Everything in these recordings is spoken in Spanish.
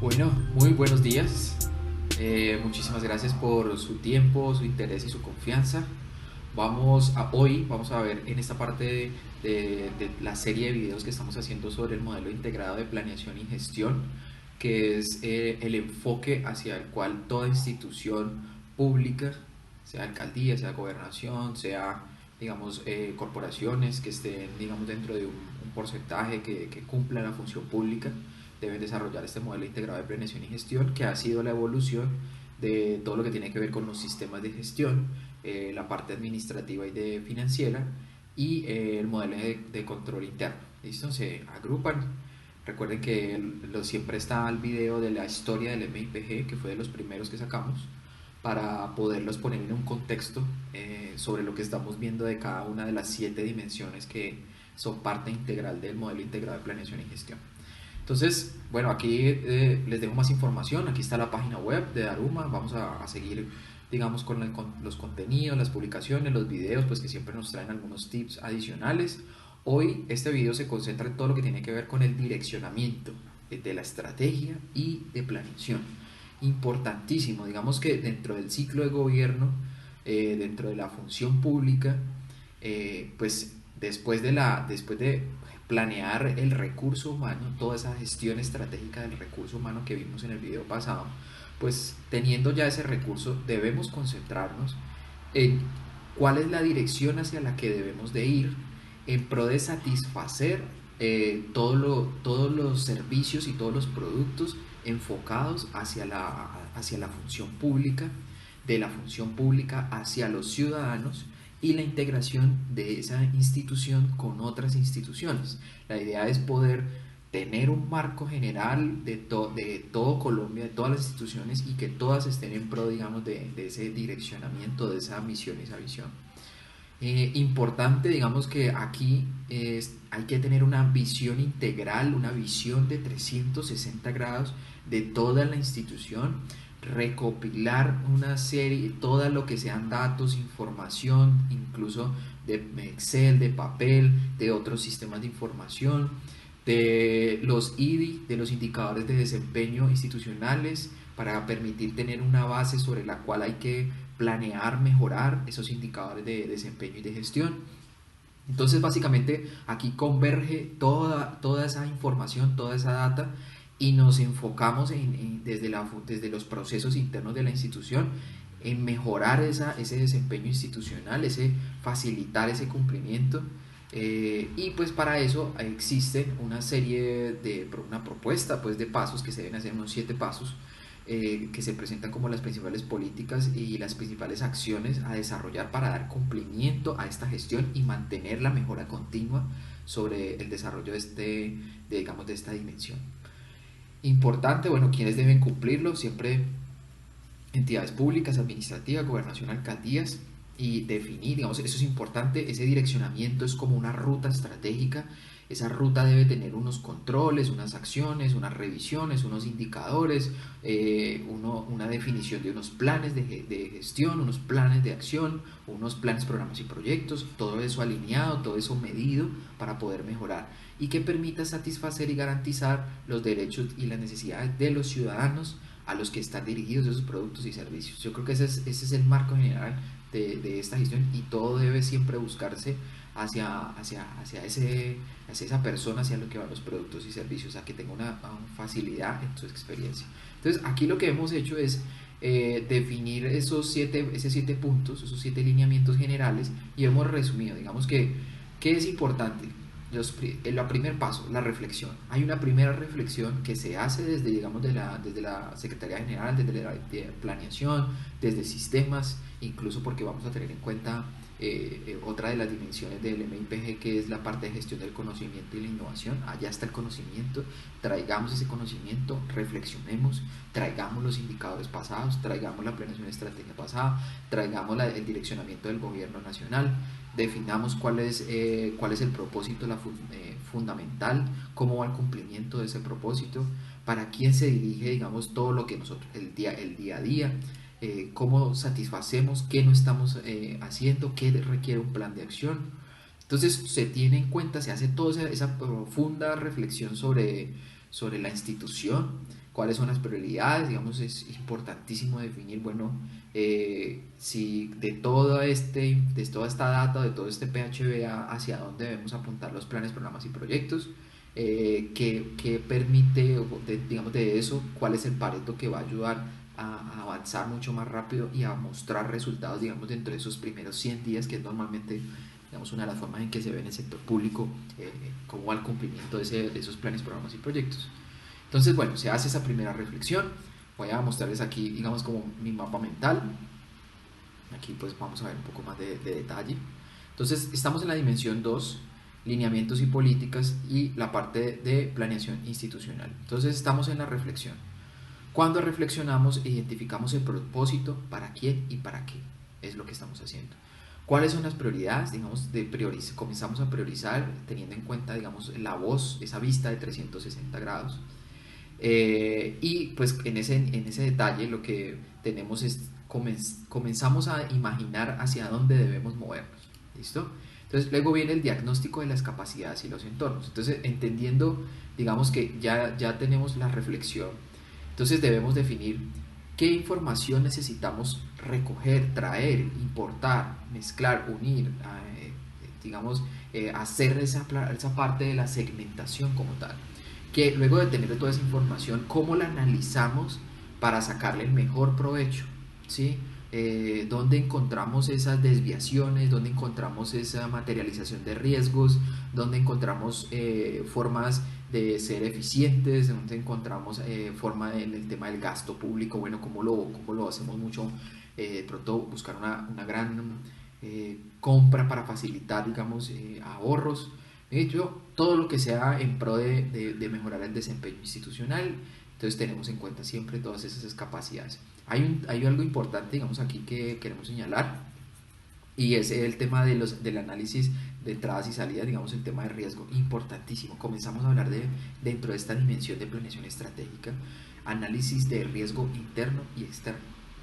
Bueno, muy buenos días. Muchísimas gracias por su tiempo, su interés y su confianza. Hoy vamos a ver en esta parte de la serie de videos que estamos haciendo sobre el modelo integrado de planeación y gestión, que es el enfoque hacia el cual toda institución pública, sea alcaldía, sea gobernación, sea, digamos, corporaciones que estén, digamos, dentro de un porcentaje que cumpla la función pública, deben desarrollar este modelo integrado de planeación y gestión, que ha sido la evolución de todo lo que tiene que ver con los sistemas de gestión, la parte administrativa y de financiera, y el modelo de control interno. ¿Listo? Se agrupan. Recuerden que siempre está el video de la historia del MIPG, que fue de los primeros que sacamos, para poderlos poner en un contexto sobre lo que estamos viendo de cada una de las 7 dimensiones que son parte integral del modelo integrado de planeación y gestión. Entonces, bueno, aquí les dejo más información. Aquí está la página web de Daruma. Vamos a seguir, digamos, con los contenidos, las publicaciones, los videos, pues que siempre nos traen algunos tips adicionales. Hoy este video se concentra en todo lo que tiene que ver con el direccionamiento de la estrategia y de planeación. Importantísimo, digamos que dentro del ciclo de gobierno, dentro de la función pública, pues después de planear el recurso humano, toda esa gestión estratégica del recurso humano que vimos en el video pasado, pues teniendo ya ese recurso debemos concentrarnos en cuál es la dirección hacia la que debemos de ir en pro de satisfacer todos los servicios y todos los productos enfocados hacia la función pública, de la función pública hacia los ciudadanos y la integración de esa institución con otras instituciones. La idea es poder tener un marco general de todo Colombia, de todas las instituciones y que todas estén en pro, digamos, de ese direccionamiento, de esa misión y esa visión. Importante, digamos que aquí hay que tener una visión integral, una visión de 360 grados de toda la institución, recopilar una serie, todo lo que sean datos, información, incluso de Excel, de papel, de otros sistemas de información, de los IDI, de los indicadores de desempeño institucionales, para permitir tener una base sobre la cual hay que planear, mejorar esos indicadores de desempeño y de gestión. Entonces, básicamente, aquí converge toda esa información, toda esa data, y nos enfocamos desde los procesos internos de la institución en mejorar ese desempeño institucional, ese facilitar ese cumplimiento. Y pues para eso existe una serie una propuesta pues de pasos que se deben hacer, unos 7 pasos, que se presentan como las principales políticas y las principales acciones a desarrollar para dar cumplimiento a esta gestión y mantener la mejora continua sobre el desarrollo digamos, de esta dimensión. Importante, bueno, quienes deben cumplirlo, siempre entidades públicas, administrativas, gobernación, alcaldías, y definir, digamos, eso es importante, ese direccionamiento es como una ruta estratégica. Esa ruta debe tener unos controles, unas acciones, unas revisiones, unos indicadores, una definición de unos planes de gestión, unos planes de acción, unos planes, programas y proyectos, todo eso alineado, todo eso medido para poder mejorar y que permita satisfacer y garantizar los derechos y las necesidades de los ciudadanos a los que están dirigidos esos productos y servicios. Yo creo que ese es el marco general de esta gestión, y todo debe siempre buscarse hacia esa persona, hacia lo que van los productos y servicios, a que tenga una facilidad en su experiencia. Entonces, aquí lo que hemos hecho es definir esos 7 puntos, esos 7 lineamientos generales, y hemos resumido, digamos que, ¿qué es importante? El primer paso, la reflexión. Hay una primera reflexión que se hace desde, digamos, desde la Secretaría General, desde la de planeación, desde sistemas, incluso porque vamos a tener en cuenta otra de las dimensiones del MIPG, que es la parte de gestión del conocimiento y la innovación. Allá está el conocimiento, traigamos ese conocimiento, reflexionemos, traigamos los indicadores pasados, traigamos la planeación estratégica pasada, traigamos el direccionamiento del gobierno nacional, definamos cuál es el propósito fundamental, cómo va el cumplimiento de ese propósito, para quién se dirige, digamos, todo lo que nosotros, el día a día, cómo satisfacemos, qué no estamos haciendo, qué requiere un plan de acción. Entonces se tiene en cuenta, se hace toda esa profunda reflexión sobre la institución, cuáles son las prioridades, digamos, es importantísimo definir, bueno, si de toda esta data, de todo este PHBA, hacia dónde debemos apuntar los planes, programas y proyectos, qué permite, digamos, de eso, cuál es el pareto que va a ayudar a avanzar mucho más rápido y a mostrar resultados, digamos, dentro de esos primeros 100 días, que es normalmente, digamos, una de las formas en que se ve en el sector público, cómo va el cumplimiento de esos planes, programas y proyectos. Entonces, bueno, se hace esa primera reflexión. Voy a mostrarles aquí, digamos, como mi mapa mental. Aquí pues vamos a ver un poco más de detalle. Entonces, estamos en la dimensión 2, lineamientos y políticas, y la parte de planeación institucional. Entonces, estamos en la reflexión. Cuando reflexionamos, identificamos el propósito, para quién y para qué es lo que estamos haciendo. ¿Cuáles son las prioridades? Digamos, comenzamos a priorizar teniendo en cuenta, digamos, la voz, esa vista de 360 grados. Y pues en ese detalle lo que tenemos es comenzamos a imaginar hacia dónde debemos movernos. ¿Listo? Entonces luego viene el diagnóstico de las capacidades y los entornos. Entonces entendiendo, digamos que ya tenemos la reflexión, entonces debemos definir qué información necesitamos recoger, traer, importar, mezclar, unir, digamos, hacer esa parte de la segmentación como tal, que luego de tener toda esa información, ¿cómo la analizamos para sacarle el mejor provecho? ¿Sí? ¿Dónde encontramos esas desviaciones? ¿Dónde encontramos esa materialización de riesgos? ¿Dónde encontramos formas de ser eficientes? ¿Dónde encontramos forma en el tema del gasto público? Bueno, cómo lo hacemos mucho? De pronto buscar una gran compra para facilitar, digamos, ahorros. De hecho, todo lo que sea en pro de mejorar el desempeño institucional, entonces tenemos en cuenta siempre todas esas capacidades. Hay algo importante, digamos, aquí que queremos señalar, y es el tema del análisis de entradas y salidas, digamos, el tema de riesgo, importantísimo. Comenzamos a hablar dentro de esta dimensión de planeación estratégica, análisis de riesgo interno y externo.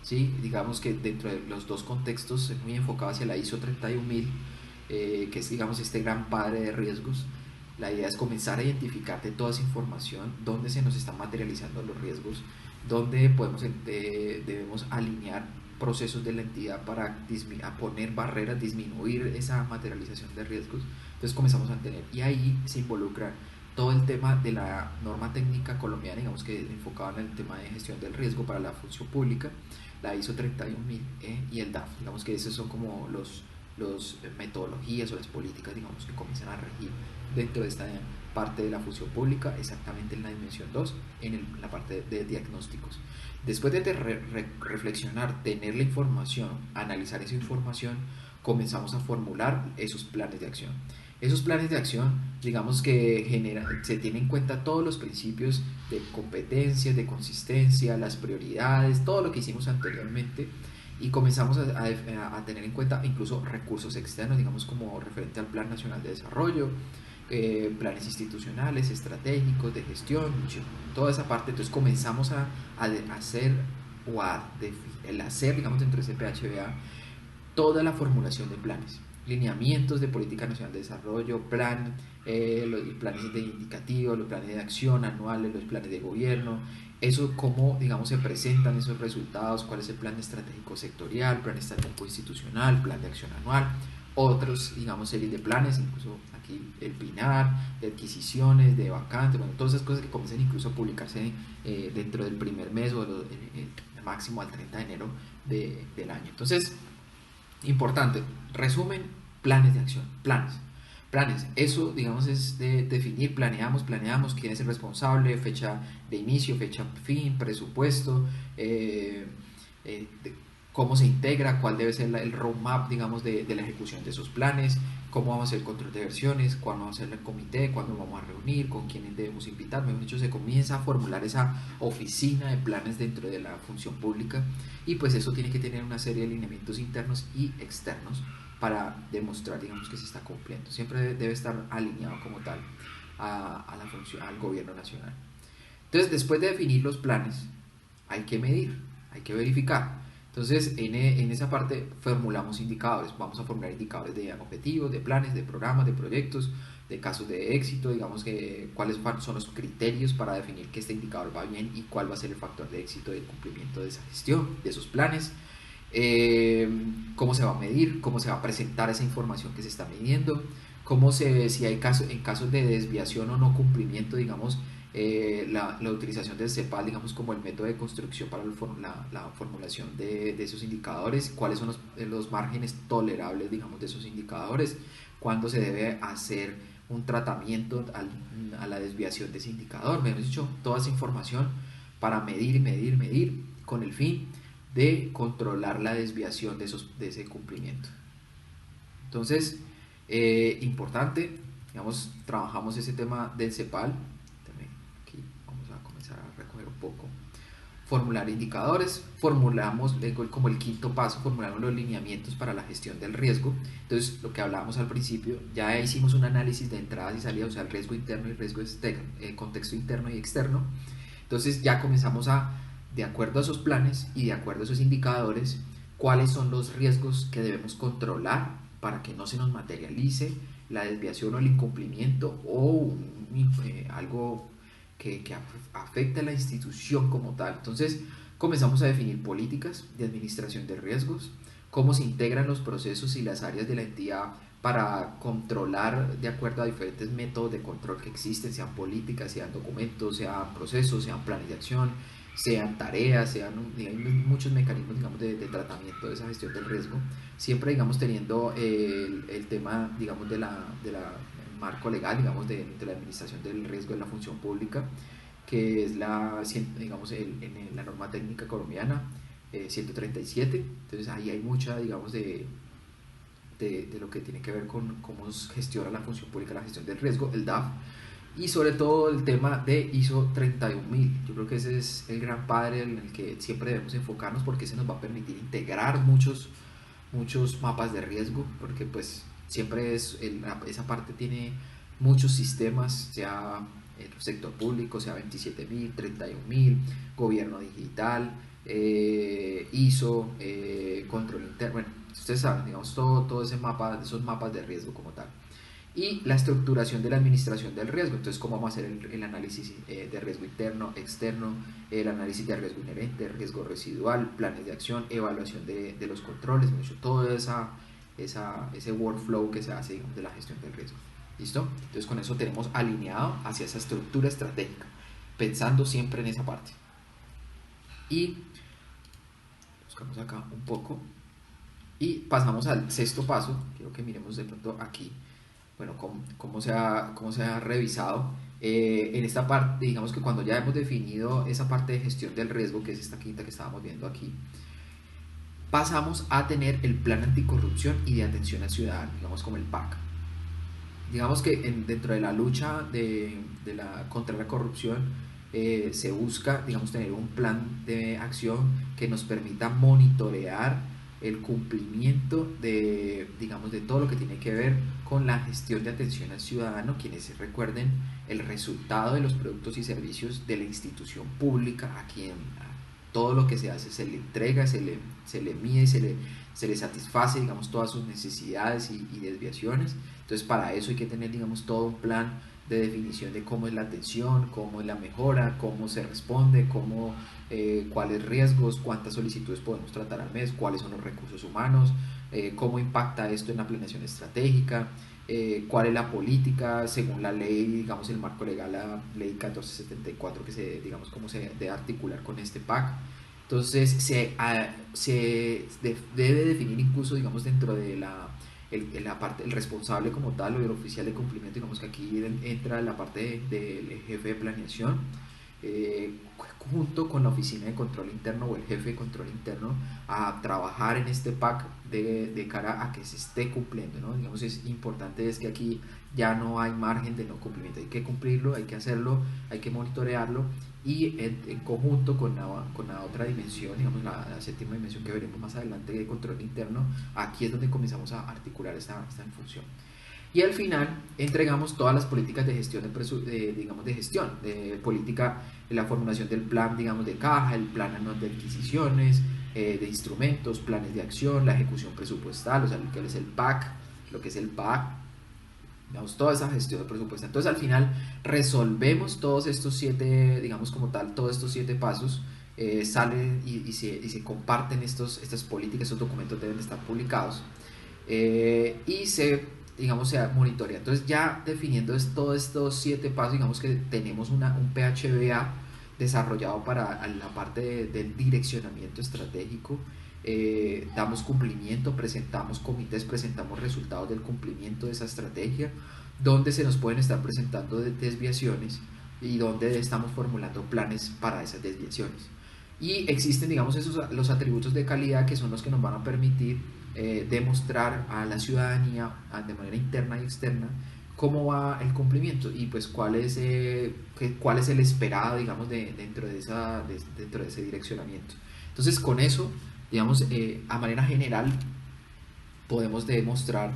¿Sí? Digamos que dentro de los dos contextos, es muy enfocado hacia la ISO 31000, que es, digamos, este gran padre de riesgos. La idea es comenzar a identificar de toda esa información dónde se nos están materializando los riesgos, dónde debemos alinear procesos de la entidad para poner barreras, disminuir esa materialización de riesgos. Entonces comenzamos a entender, y ahí se involucra todo el tema de la norma técnica colombiana, digamos, que enfocada en el tema de gestión del riesgo para la función pública, la ISO 31000 y el DAF. Digamos que esos son como los metodologías o las políticas, digamos, que comienzan a regir dentro de esta parte de la función pública, exactamente en la dimensión 2, la parte de diagnósticos. Después de reflexionar, tener la información, analizar esa información, comenzamos a formular esos planes de acción. Esos planes de acción, digamos que se tienen en cuenta todos los principios de competencia, de consistencia, las prioridades, todo lo que hicimos anteriormente, y comenzamos a tener en cuenta incluso recursos externos, digamos, como referente al Plan Nacional de Desarrollo, planes institucionales, estratégicos, de gestión, toda esa parte. Entonces comenzamos a hacer el hacer, digamos, dentro de ese PHBA, toda la formulación de planes, lineamientos de política nacional de desarrollo, los planes de indicativos, los planes de acción anuales, los planes de gobierno, eso cómo, digamos, se presentan esos resultados, cuál es el plan estratégico sectorial, plan estratégico institucional, plan de acción anual, otros, digamos, series de planes, incluso aquí el PINAR, de adquisiciones, de vacantes, bueno, todas esas cosas que comienzan incluso a publicarse dentro del primer mes o máximo al 30 de enero del año. Entonces, importante, resumen, planes de acción, planes, eso, digamos, es de definir, planeamos quién es el responsable, fecha de inicio, fecha fin, presupuesto, cómo se integra, cuál debe ser el roadmap, digamos, de la ejecución de esos planes, cómo vamos a hacer el control de versiones, cuándo vamos a hacer el comité, cuándo vamos a reunir, con quiénes debemos invitar. Mejor dicho, se comienza a formular esa oficina de planes dentro de la función pública, y pues eso tiene que tener una serie de lineamientos internos y externos para demostrar, digamos, que se está cumpliendo. Siempre debe estar alineado como tal a la función, al gobierno nacional. Entonces, después de definir los planes, hay que medir, hay que verificar. Entonces, en esa parte formulamos indicadores. Vamos a formular indicadores de objetivos, de planes, de programas, de proyectos, de casos de éxito, digamos que cuáles son los criterios para definir que este indicador va bien y cuál va a ser el factor de éxito del cumplimiento de esa gestión, de esos planes, cómo se va a medir, cómo se va a presentar esa información que se está midiendo, si hay en casos de desviación o no cumplimiento, digamos, la utilización del CEPAL, digamos, como el método de construcción para la formulación de esos indicadores, cuáles son los márgenes tolerables, digamos, de esos indicadores, cuándo se debe hacer un tratamiento a la desviación de ese indicador. Me hemos dicho toda esa información para medir con el fin de controlar la desviación de ese cumplimiento. Entonces, importante, digamos, trabajamos ese tema del CEPAL. Aquí vamos a comenzar a recoger un poco. Formular indicadores, formulamos como el quinto paso, formulamos los lineamientos para la gestión del riesgo. Entonces, lo que hablábamos al principio, ya hicimos un análisis de entradas y salidas, o sea, el riesgo interno y el riesgo externo, contexto interno y externo. Entonces, ya comenzamos de acuerdo a esos planes y de acuerdo a esos indicadores, cuáles son los riesgos que debemos controlar para que no se nos materialice la desviación o el incumplimiento o algo que afecta a la institución como tal. Entonces comenzamos a definir políticas de administración de riesgos, cómo se integran los procesos y las áreas de la entidad para controlar de acuerdo a diferentes métodos de control que existen, sean políticas, sean documentos, sean procesos, sean planes de acción, sean tareas, hay muchos mecanismos, digamos, de tratamiento de esa gestión del riesgo, siempre, digamos, teniendo el tema, digamos, del marco legal, digamos, de la administración del riesgo de la función pública, que es digamos, la norma técnica colombiana 137. Entonces ahí hay mucha, digamos, de lo que tiene que ver con cómo gestiona la función pública la gestión del riesgo, el DAF, y sobre todo el tema de ISO 31000. Yo creo que ese es el gran padre en el que siempre debemos enfocarnos, porque ese nos va a permitir integrar muchos mapas de riesgo, porque pues siempre esa parte tiene muchos sistemas, sea el sector público, sea 27000, 31000, gobierno digital, ISO, control interno, bueno, ustedes saben, digamos, todo ese mapa, esos mapas de riesgo como tal. Y la estructuración de la administración del riesgo. Entonces, cómo vamos a hacer el análisis de riesgo interno, externo, el análisis de riesgo inherente, riesgo residual, planes de acción, evaluación de los controles, todo ese workflow que se hace, digamos, de la gestión del riesgo. ¿Listo? Entonces, con eso tenemos alineado hacia esa estructura estratégica, pensando siempre en esa parte. Y buscamos acá un poco y pasamos al sexto paso. Quiero que miremos de pronto aquí, bueno, cómo se ha revisado en esta parte. Digamos que cuando ya hemos definido esa parte de gestión del riesgo, que es esta quinta que estábamos viendo aquí, pasamos a tener el plan anticorrupción y de atención al ciudadano, digamos, como el PAC. Digamos que dentro de la lucha contra la corrupción, se busca, digamos, tener un plan de acción que nos permita monitorear el cumplimiento digamos, de todo lo que tiene que ver con la gestión de atención al ciudadano. Quienes recuerden el resultado de los productos y servicios de la institución pública, a quien todo lo que se hace se le entrega, se le mide, se le satisface, digamos, todas sus necesidades y desviaciones. Entonces, para eso hay que tener, digamos, todo un plan de definición de cómo es la atención, cómo es la mejora, cómo se responde, cuáles riesgos, cuántas solicitudes podemos tratar al mes, cuáles son los recursos humanos, cómo impacta esto en la planeación estratégica, cuál es la política según la ley, digamos, el marco legal, la ley 1474, digamos, cómo se debe articular con este PAC. Entonces debe definir incluso, digamos, dentro de la parte, el responsable como tal o el oficial de cumplimiento. Digamos que aquí entra la parte del jefe de planeación, junto con la oficina de control interno o el jefe de control interno, a trabajar en este PAC de cara a que se esté cumpliendo, ¿no? Digamos, es importante es que aquí ya no hay margen de no cumplimiento, hay que cumplirlo, hay que hacerlo, hay que monitorearlo, y en conjunto con la otra dimensión, digamos, la séptima dimensión que veremos más adelante, de control interno. Aquí es donde comenzamos a articular esta función. Y al final entregamos todas las políticas de gestión digamos, de gestión, de política, de la formulación del plan, digamos, de caja, el plan anual de adquisiciones, de instrumentos, planes de acción, la ejecución presupuestal, o sea, lo que es el PAC, digamos, toda esa gestión de presupuesto. Entonces al final resolvemos todos estos 7, digamos como tal, todos estos 7 pasos, salen y se comparten estas políticas, estos documentos deben estar publicados, y se, digamos, se monitorea. Entonces ya definiendo todos estos 7 pasos, digamos que tenemos un PHBA desarrollado para la parte del direccionamiento estratégico. Damos cumplimiento, presentamos comités, presentamos resultados del cumplimiento de esa estrategia, donde se nos pueden estar presentando desviaciones y donde estamos formulando planes para esas desviaciones. Y existen, digamos, los atributos de calidad que son los que nos van a permitir demostrar a la ciudadanía de manera interna y externa cómo va el cumplimiento y pues cuál es el esperado, digamos, dentro de ese direccionamiento. Entonces con eso, digamos, a manera general podemos demostrar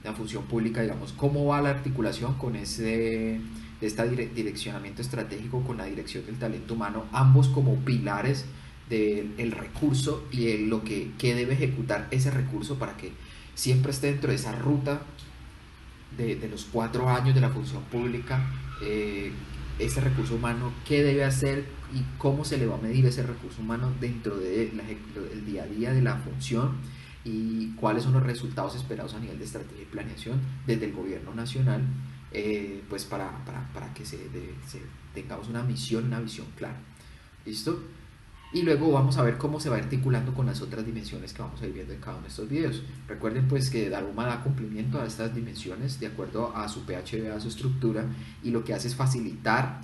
la función pública, digamos, cómo va la articulación con de este direccionamiento estratégico con la dirección del talento humano, ambos como pilares del recurso y lo que debe ejecutar ese recurso para que siempre esté dentro de esa ruta de los 4 años de la función pública. Ese recurso humano, qué debe hacer y cómo se le va a medir ese recurso humano dentro del día a día de la función, y cuáles son los resultados esperados a nivel de estrategia y planeación desde el gobierno nacional, pues para que tengamos una misión, una visión clara. ¿Listo? Y luego vamos a ver cómo se va articulando con las otras dimensiones que vamos a ir viendo en cada uno de estos videos. Recuerden pues que Daruma da cumplimiento a estas dimensiones de acuerdo a su PHBA, a su estructura, y lo que hace es facilitar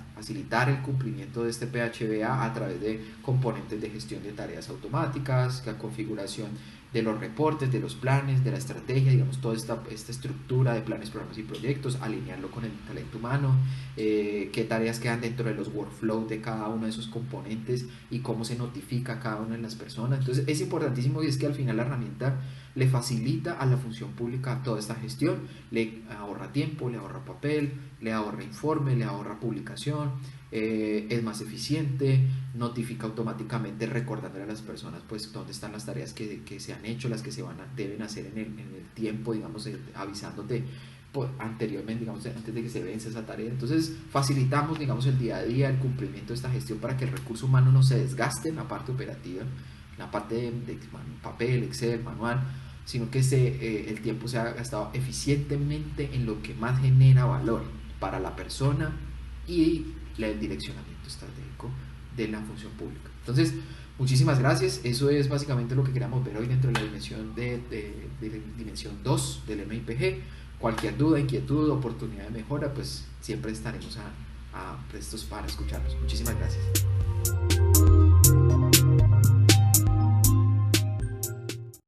el cumplimiento de este PHBA a través de componentes de gestión de tareas automáticas, la configuración de los reportes, de los planes, de la estrategia, digamos, toda esta estructura de planes, programas y proyectos, alinearlo con el talento humano, qué tareas quedan dentro de los workflows de cada uno de esos componentes y cómo se notifica a cada una de las personas. Entonces es importantísimo, y es que al final la herramienta le facilita a la función pública toda esta gestión, le ahorra tiempo, le ahorra papel, le ahorra informe, le ahorra publicación, es más eficiente, notifica automáticamente recordándole a las personas pues dónde están las tareas que se han hecho, las que deben hacer en el tiempo, digamos, avisándote anteriormente, digamos, antes de que se vence esa tarea. Entonces facilitamos, digamos, el día a día, el cumplimiento de esta gestión para que el recurso humano no se desgaste en la parte operativa, en la parte de papel, Excel, manual, sino que el tiempo sea gastado eficientemente en lo que más genera valor para la persona y el direccionamiento estratégico de la función pública. Entonces, muchísimas gracias. Eso es básicamente lo que queríamos ver hoy dentro de la dimensión dimensión 2 del MIPG. Cualquier duda, inquietud, oportunidad de mejora, pues siempre estaremos prestos para escucharlos. Muchísimas gracias.